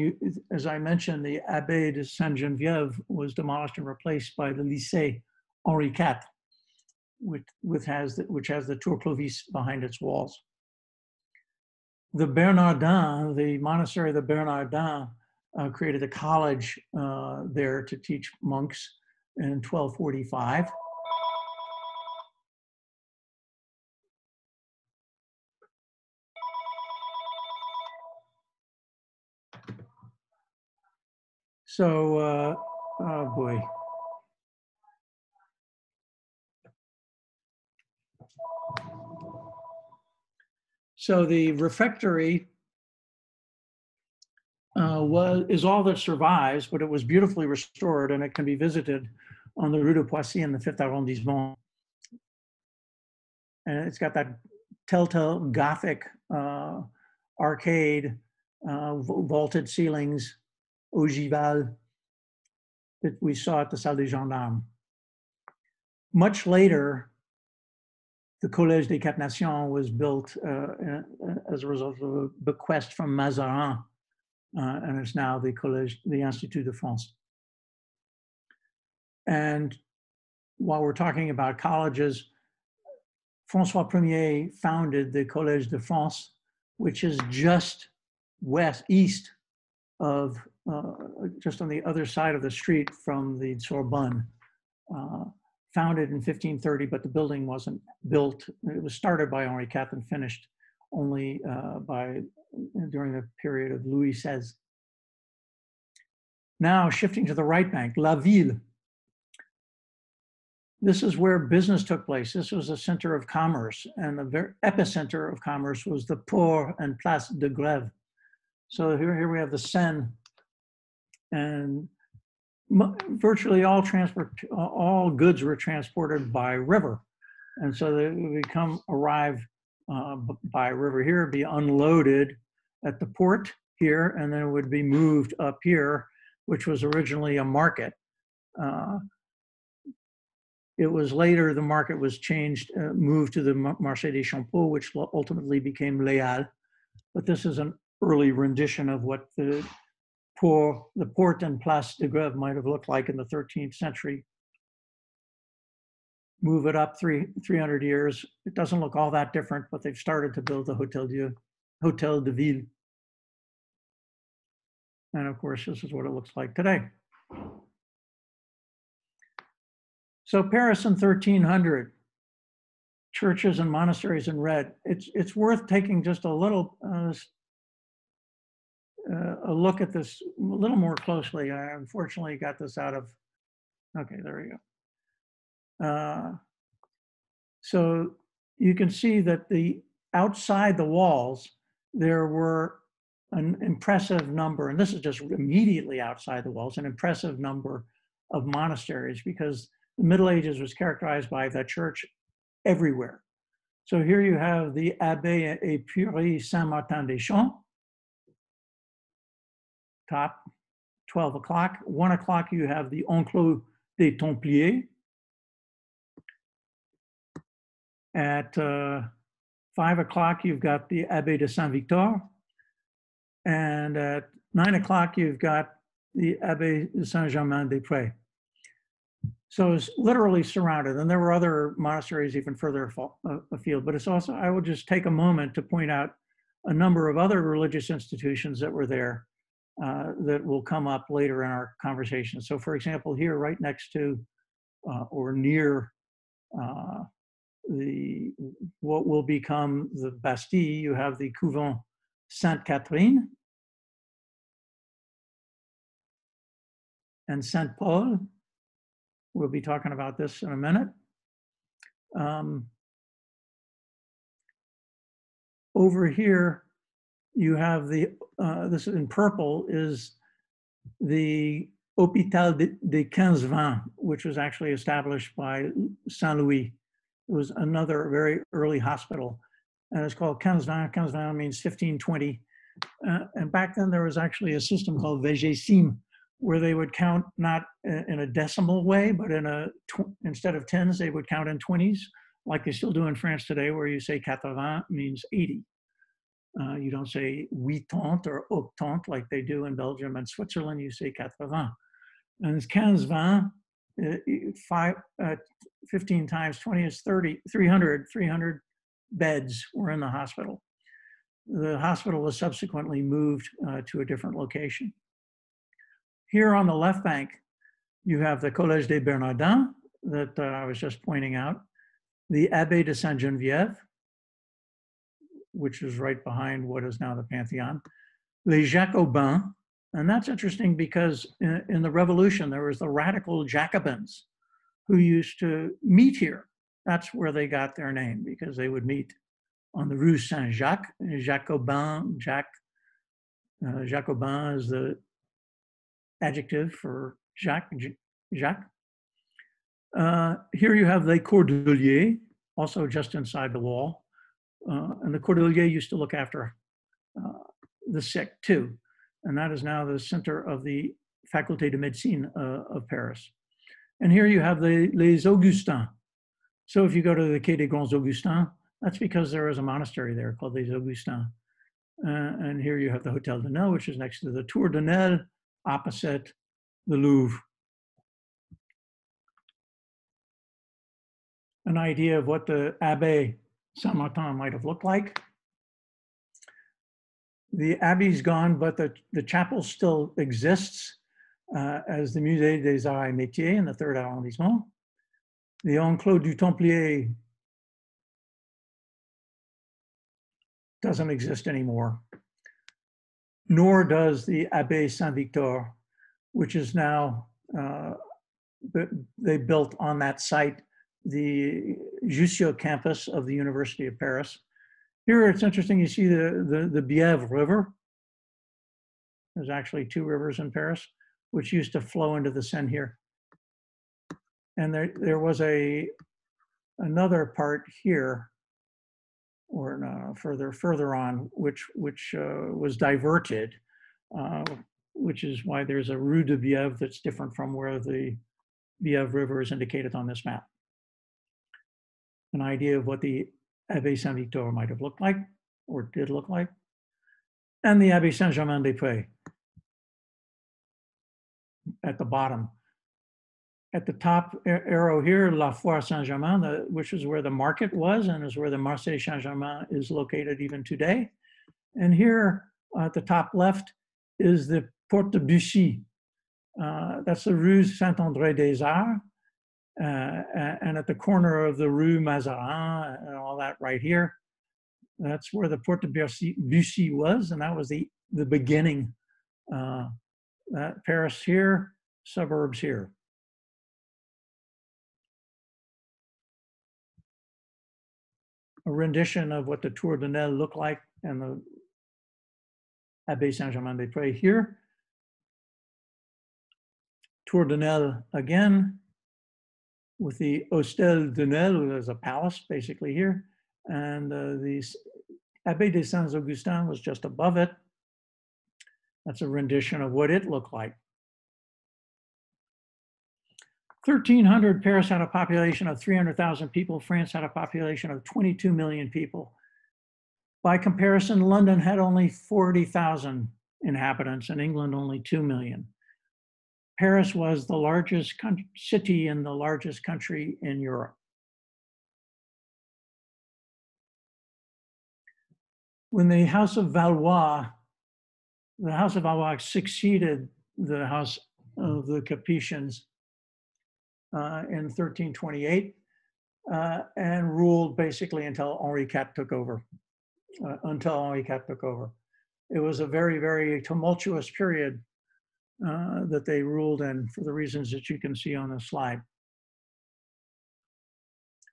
as I mentioned, the Abbé de Sainte-Geneviève was demolished and replaced by the Lycée Henri IV, which has the Tour Clovis behind its walls. The Bernardins, the monastery of the Bernardins, created a college there to teach monks in 1245. So, oh boy. So the refectory is all that survives, but it was beautifully restored, and it can be visited on the Rue de Poissy in the 5th arrondissement. And it's got that telltale Gothic arcade, vaulted ceilings, ogival that we saw at the Salle des Gendarmes. Much later, the Collège des Quatre Nations was built as a result of a bequest from Mazarin, and it's now the Collège, the Institut de France. And while we're talking about colleges, François Ier founded the Collège de France, which is just east of, just on the other side of the street from the Sorbonne. Founded in 1530, but the building wasn't built. It was started by Henri IV and finished only during the period of Louis XVI. Now shifting to the right bank, La Ville. This is where business took place. This was a center of commerce, and the very epicenter of commerce was the Port and Place de Grève. So here we have the Seine, and virtually all goods were transported by river. And so they would arrive by river here, be unloaded at the port here, and then it would be moved up here, which was originally a market. It was later, the market was changed, moved to the Marché des Champeaux, which ultimately became Les Halles. But this is an early rendition of what the Port and Place de Grève might have looked like in the 13th century. Move it up 300 years. It doesn't look all that different, but they've started to build the Hôtel de Ville. And of course, this is what it looks like today. So Paris in 1300, churches and monasteries in red. It's worth taking just a little a look at this a little more closely. I unfortunately got this out of, okay, there we go. So you can see that outside the walls, there were an impressive number, and this is just immediately outside the walls, an impressive number of monasteries, because the Middle Ages was characterized by the church everywhere. So here you have the Abbé et Curé Saint-Martin-des-Champs, top, 12 o'clock. 1 o'clock, you have the Enclos des Templiers. At 5 o'clock, you've got the Abbé de Saint-Victor. And at 9 o'clock, you've got the Abbé de Saint-Germain-des-Prés. So it's literally surrounded. And there were other monasteries even further afield. But it's also, I will just take a moment to point out a number of other religious institutions that were there that will come up later in our conversation. So for example, here right next to or near what will become the Bastille, you have the Couvent Sainte Catherine and Saint Paul. We'll be talking about this in a minute. Over here, you have this in purple is the Hôpital des 15-20, which was actually established by Saint Louis. It was another very early hospital, and it's called 15-20. 15-20 means 1520. And back then there was actually a system called Végésime, where they would count not in a decimal way, but instead of tens, they would count in 20s, like they still do in France today, where you say 80 means 80. You don't say 80 or 80 like they do in Belgium and Switzerland, you say 80. And it's 15-20, 15 times 20 is 30, 300 beds were in the hospital. The hospital was subsequently moved to a different location. Here on the left bank, you have the Collège des Bernardins that I was just pointing out, the Abbé de Sainte-Geneviève, which is right behind what is now the Pantheon, les Jacobins, and that's interesting because in the Revolution, there was the radical Jacobins who used to meet here. That's where they got their name, because they would meet on the Rue Saint-Jacques. Jacobin, Jacobin is the adjective for Jacques. Here you have Les Cordeliers, also just inside the wall. And the Cordeliers used to look after the sick too. and that is now the center of the Faculté de Médecine of Paris. And here you have les Augustins. So if you go to the Quai des Grands Augustins, that's because there is a monastery there called les Augustins. And here you have the Hotel de Nesle, which is next to the Tour de Nesle, opposite the Louvre. An idea of what the Abbey Saint-Martin might have looked like. The abbey's gone, but the chapel still exists as the Musée des Arts et Métiers in the 3rd arrondissement. The Enclos du Templier doesn't exist anymore, nor does the Abbey Saint-Victor, which is now, they built on that site the Jussieu campus of the University of Paris. Here it's interesting, you see the Bièvre River. There's actually 2 rivers in Paris, which used to flow into the Seine here. And there was another part here, or no, further on, which was diverted, which is why there's a Rue de Bièvre that's different from where the Bièvre River is indicated on this map. An idea of what the Abbey Saint-Victor might have looked like, or did look like, and the Abbey Saint-Germain-des-Prés at the bottom. At the top arrow here, La Foire Saint-Germain, which is where the market was and is where the Marseille Saint-Germain is located even today. And here at the top left is the Porte de Bussy. That's the Rue Saint-André des Arts. And at the corner of the Rue Mazarin and all that right here, that's where the Porte de Bussy was, and that was the beginning. Paris here, suburbs here. A rendition of what the Tour de Nesle looked like and the Abbey Saint-Germain-des-Prés here. Tour de Nesle again, with the Hostel de Nesle, there's a palace basically here. And the Abbey des Saints-Augustins was just above it. That's a rendition of what it looked like. 1300, Paris had a population of 300,000 people. France had a population of 22 million people. By comparison, London had only 40,000 inhabitants and England only 2 million. Paris was the largest city in the largest country in Europe. When the House of Valois succeeded the House of the Capetians in 1328 and ruled basically until Henri IV took over. It was a very, very tumultuous period that they ruled in for the reasons that you can see on the slide.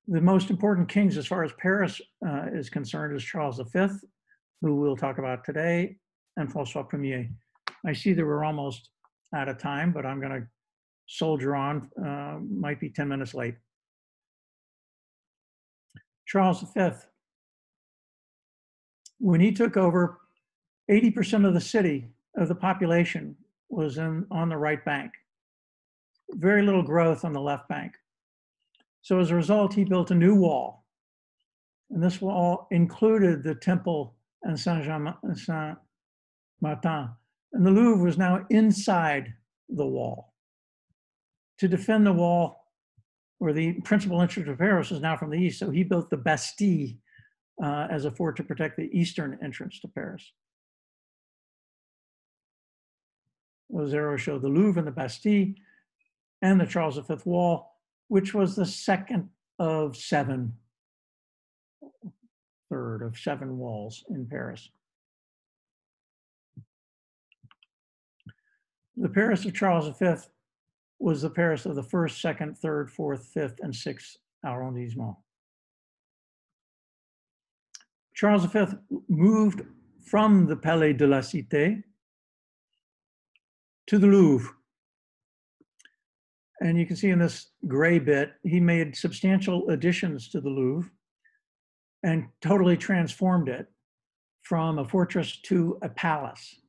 The most important kings as far as Paris is concerned is Charles V, who we'll talk about today, and François Ier. I see that we're almost out of time, but I'm going to soldier on, might be 10 minutes late. Charles V, when he took over, 80% of the city, of the population, was on the right bank. Very little growth on the left bank. So as a result, he built a new wall. And this wall included the temple and Saint-Martin. And the Louvre was now inside the wall. To defend the wall, or the principal entrance of Paris is now from the east, so he built the Bastille as a fort to protect the eastern entrance to Paris. Those arrows show the Louvre and the Bastille and the Charles V wall, which was the second of seven walls in Paris. The Paris of Charles V was the Paris of the 1st, 2nd, 3rd, 4th, 5th, and 6th arrondissement. Charles V moved from the Palais de la Cité to the Louvre. And you can see in this gray bit, he made substantial additions to the Louvre and totally transformed it from a fortress to a palace.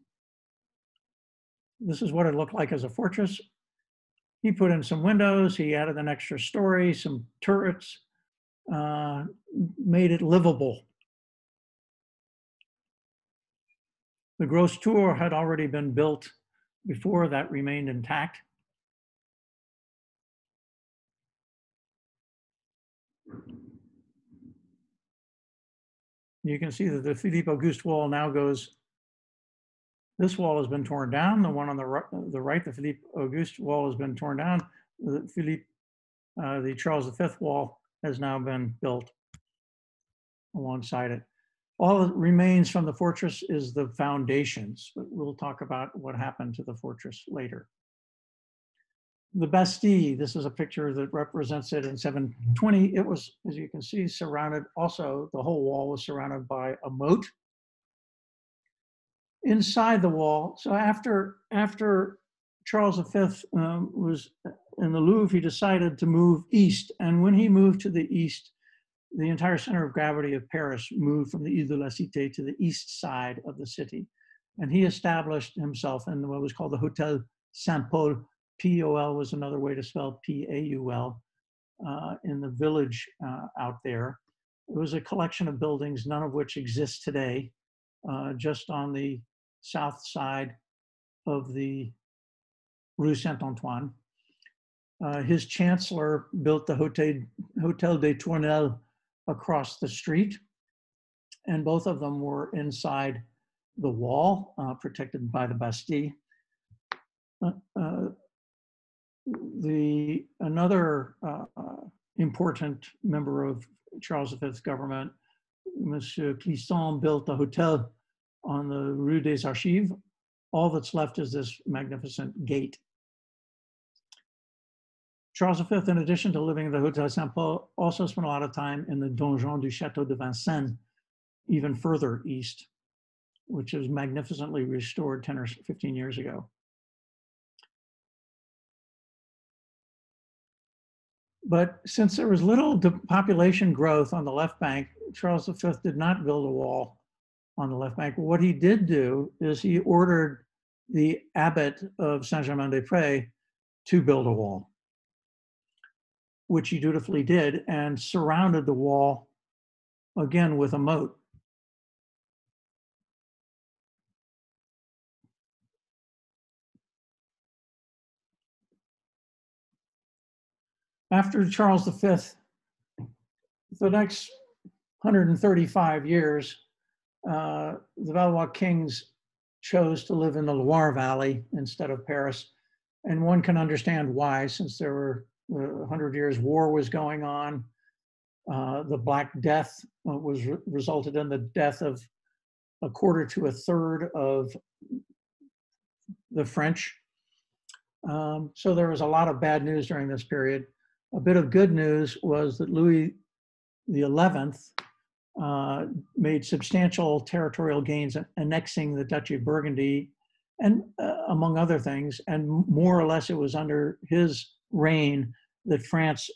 This is what it looked like as a fortress. He put in some windows, he added an extra story, some turrets, made it livable. The Grosse Tour had already been built before, that remained intact. You can see that the Philippe Auguste wall now goes, this wall has been torn down. The one on the right, the Philippe Auguste wall has been torn down. The Charles V wall has now been built alongside it. All that remains from the fortress is the foundations, but we'll talk about what happened to the fortress later. The Bastille, this is a picture that represents it in 720. It was, as you can see, surrounded also, the whole wall was surrounded by a moat. Inside the wall, so after Charles V was in the Louvre, he decided to move east. And when he moved to the east, the entire center of gravity of Paris moved from the Ile de la Cité to the east side of the city. And he established himself in what was called the Hôtel Saint-Paul. P-O-L was another way to spell P-A-U-L, in the village out there. It was a collection of buildings, none of which exist today, just on the south side of the Rue Saint-Antoine. His chancellor built the Hôtel des Tournelles across the street, and both of them were inside the wall, protected by the Bastille. Another important member of Charles V's government, Monsieur Clisson, built the hotel on the Rue des Archives. All that's left is this magnificent gate. Charles V, in addition to living in the Hôtel Saint-Paul, also spent a lot of time in the Donjon du Château de Vincennes, even further east, which was magnificently restored 10 or 15 years ago. But since there was little population growth on the left bank, Charles V did not build a wall on the left bank. What he did do is he ordered the abbot of Saint-Germain-des-Prés to build a wall, which he dutifully did, and surrounded the wall again with a moat. After Charles V, the next 135 years, the Valois kings chose to live in the Loire Valley instead of Paris. And one can understand why, since there were 100 Years' War was going on. The Black Death resulted in the death of a quarter to a third of the French. So there was a lot of bad news during this period. A bit of good news was that Louis XI made substantial territorial gains, annexing the Duchy of Burgundy, and among other things, and more or less it was under his reign that France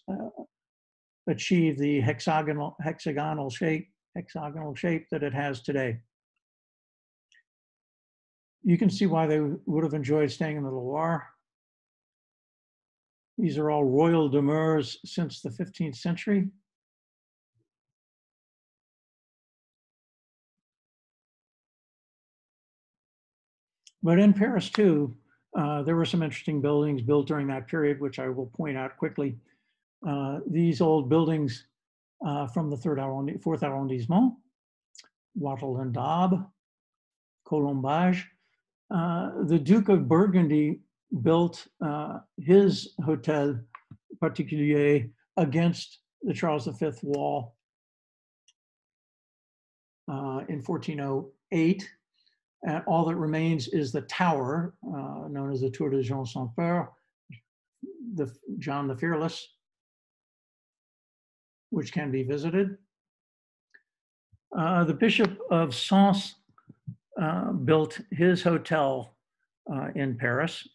achieved the hexagonal shape that it has today. You can see why they would have enjoyed staying in the Loire. These are all royal demeures since the 15th century. But in Paris too, there were some interesting buildings built during that period, which I will point out quickly. These old buildings from the 4th arrondissement, Wattle and Daube, Colombage. The Duke of Burgundy built his Hôtel Particulier against the Charles V wall in 1408. And all that remains is the tower, known as the Tour de Jean Sans Peur, John the Fearless, which can be visited. The Bishop of Sens built his hotel in Paris.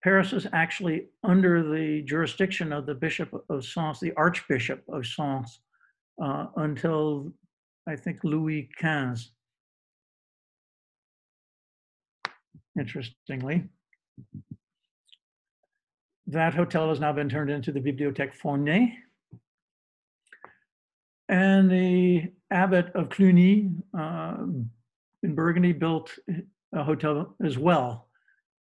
Paris is actually under the jurisdiction of the Bishop of Sens, the Archbishop of Sens, until I think Louis XV. Interestingly. That hotel has now been turned into the Bibliothèque Fournet. And the abbot of Cluny in Burgundy built a hotel as well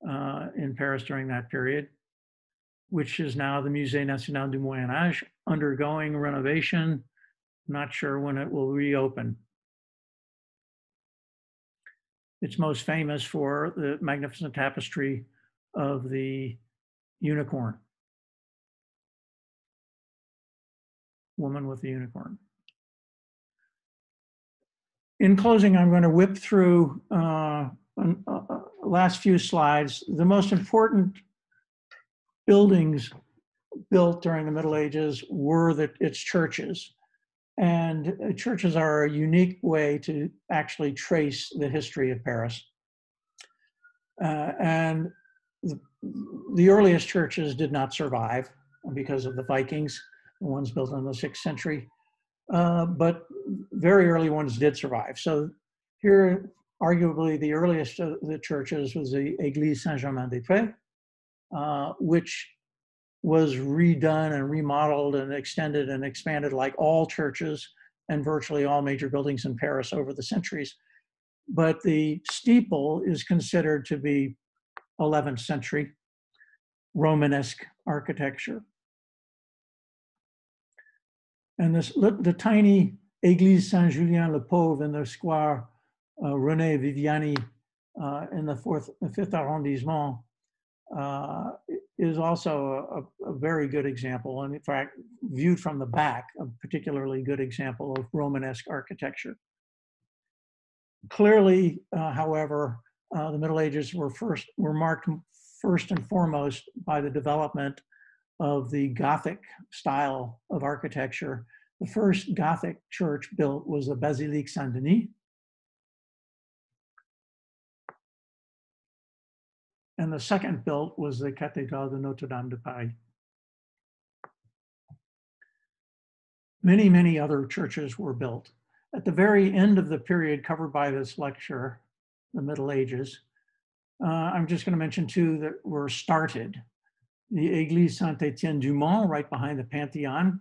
in Paris during that period, which is now the Musée National du Moyen Âge, undergoing renovation. Not sure when it will reopen. It's most famous for the magnificent tapestry of the unicorn, woman with the unicorn. In closing, I'm going to whip through last few slides. The most important buildings built during the Middle Ages were its churches. And churches are a unique way to actually trace the history of Paris. And the earliest churches did not survive because of the Vikings, the ones built in the 6th century. But very early ones did survive. So here, arguably, the earliest of the churches was the Église Saint-Germain-des-Prés, which was redone and remodeled and extended and expanded like all churches and virtually all major buildings in Paris over the centuries. But the steeple is considered to be 11th century Romanesque architecture. And the tiny Église Saint-Julien-le-Pauvre in the Square René Viviani in the 5th arrondissement is also a very good example, and in fact, viewed from the back, a particularly good example of Romanesque architecture. Clearly, however, the Middle Ages were marked first and foremost by the development of the Gothic style of architecture. The first Gothic church built was the Basilique Saint-Denis. And the second built was the Cathédrale de Notre-Dame de Paris. Many, many other churches were built. At the very end of the period covered by this lecture, the Middle Ages, I'm just going to mention two that were started. The Église Saint-Étienne-du-Mont, right behind the Pantheon.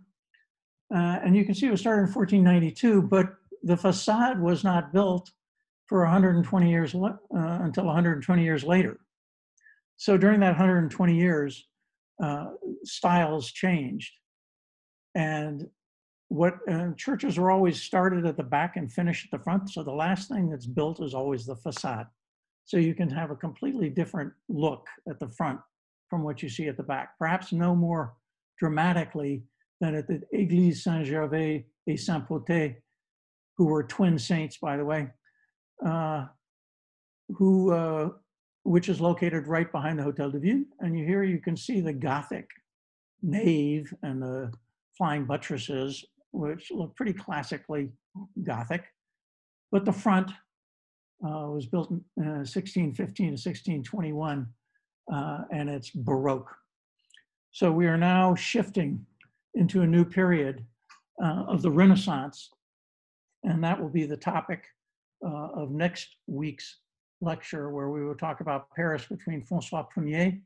And you can see it was started in 1492, but the facade was not built for 120 years until 120 years later. So during that 120 years, styles changed. And churches are always started at the back and finished at the front. So the last thing that's built is always the facade. So you can have a completely different look at the front from what you see at the back. Perhaps no more dramatically than at the Église Saint-Gervais et Saint-Potet, who were twin saints, by the way, which is located right behind the Hotel de Ville. And here you can see the Gothic nave and the flying buttresses, which look pretty classically Gothic. But the front was built in 1615 to 1621, and it's Baroque. So we are now shifting into a new period of the Renaissance, and that will be the topic of next week's lecture, where we will talk about Paris between François Ier,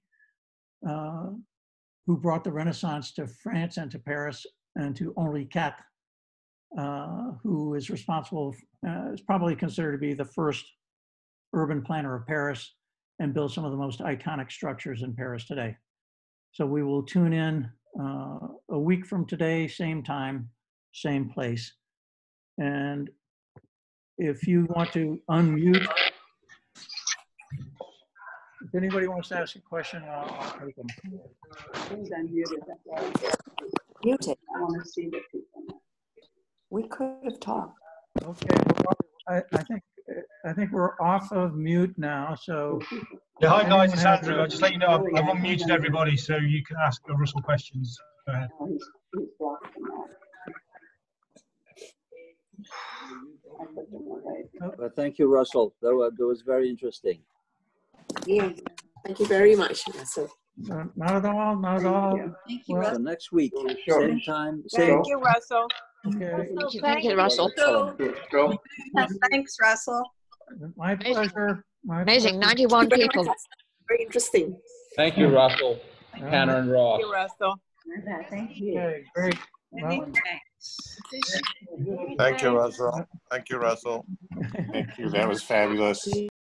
who brought the Renaissance to France and to Paris, and to Henri IV, who is responsible, is probably considered to be the first urban planner of Paris and built some of the most iconic structures in Paris today. So we will tune in a week from today, same time, same place. And if you want to unmute, if anybody wants to ask a question, I'll take them. Muted. I want to see the people. We could have talked. Okay, I think we're off of mute now. So yeah, hi guys, it's Andrew. I'll just let you know I've unmuted everybody, so you can ask Russell questions. Go ahead. Well, thank you, Russell. That was very interesting. Yeah, thank you very much, Russell. Not at all, not at all. Thank you, So Russell. next week, same time, same. Thank you, Russell. Okay. Thank you, Russell. Thanks, Russell. My pleasure. My Amazing, pleasure. 91 people. Very interesting. Thank you, Russell, Hannah, and Ross. Thank you, Russell. Thank you. Okay, great. Well, Thank you, Russell. Thank you, Russell. Thank you. That was fabulous.